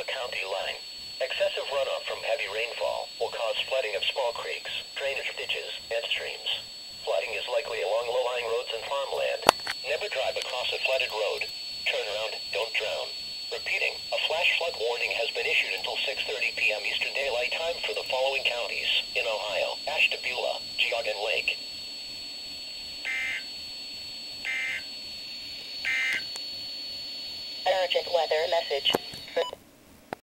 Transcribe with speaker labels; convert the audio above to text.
Speaker 1: county line. Excessive runoff from heavy rainfall will cause flooding of small creeks, drainage ditches, and streams. Flooding is likely along low-lying roads and farmland. Never drive across a flooded road. Turn around, don't drown. Repeating, a flash flood warning has been issued until 6:30 p.m. Eastern Daylight Time for the following counties in Ohio: Ashtabula, Geauga, and Lake.
Speaker 2: Urgent weather message.